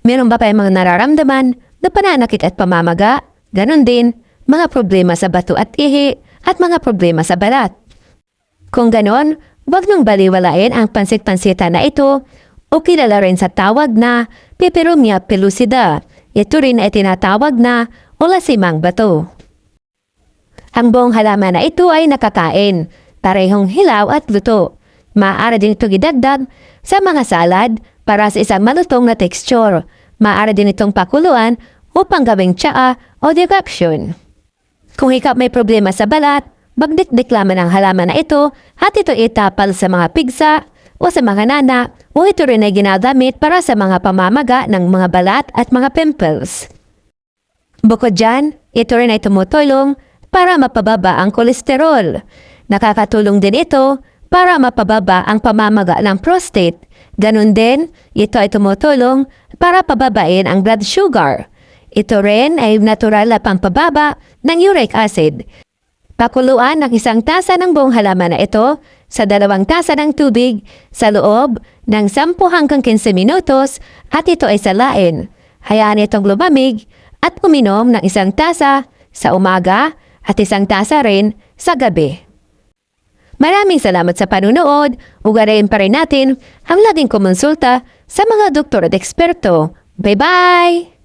Meron ba kayong mga nararamdaman na pananakit at pamamaga? Ganon din, mga problema sa bato at ihi at mga problema sa balat. Kung ganon, huwag nung baliwalain ang pansit-pansita na ito o kilala rin sa tawag na Peperomia pellucida. Ito rin ay tinatawag na ulasimang bato. Ang buong halaman na ito ay nakakain, parehong hilaw at luto. Maaari din itong idagdag sa mga salad para sa isang malutong na texture. Maaari din itong pakuluan upang gawing tsaa o decoction. Kung ikaw may problema sa balat, magdikdik lamang ang halaman na ito at ito itapal sa mga pigsa o sa mga nana o ito rin ay ginagamit para sa mga pamamaga ng mga balat at mga pimples. Bukod dyan, ito rin ay tumutulong para mapababa ang kolesterol. Nakakatulong din ito para mapababa ang pamamaga ng prostate. Ganon din, ito ay tumutulong para pababain ang blood sugar. Ito rin ay natural na pampababa ng uric acid. Pakuluan ng 1 tasa ng buong halaman na ito sa 2 tasa ng tubig sa loob ng 10 hanggang 15 minutos at ito ay salain. Hayaan itong lumamig at uminom ng 1 tasa sa umaga at 1 tasa rin sa gabi. Maraming salamat sa panunood. Ugarayin pa rin natin ang laging kumonsulta sa mga doktor at eksperto. Bye-bye!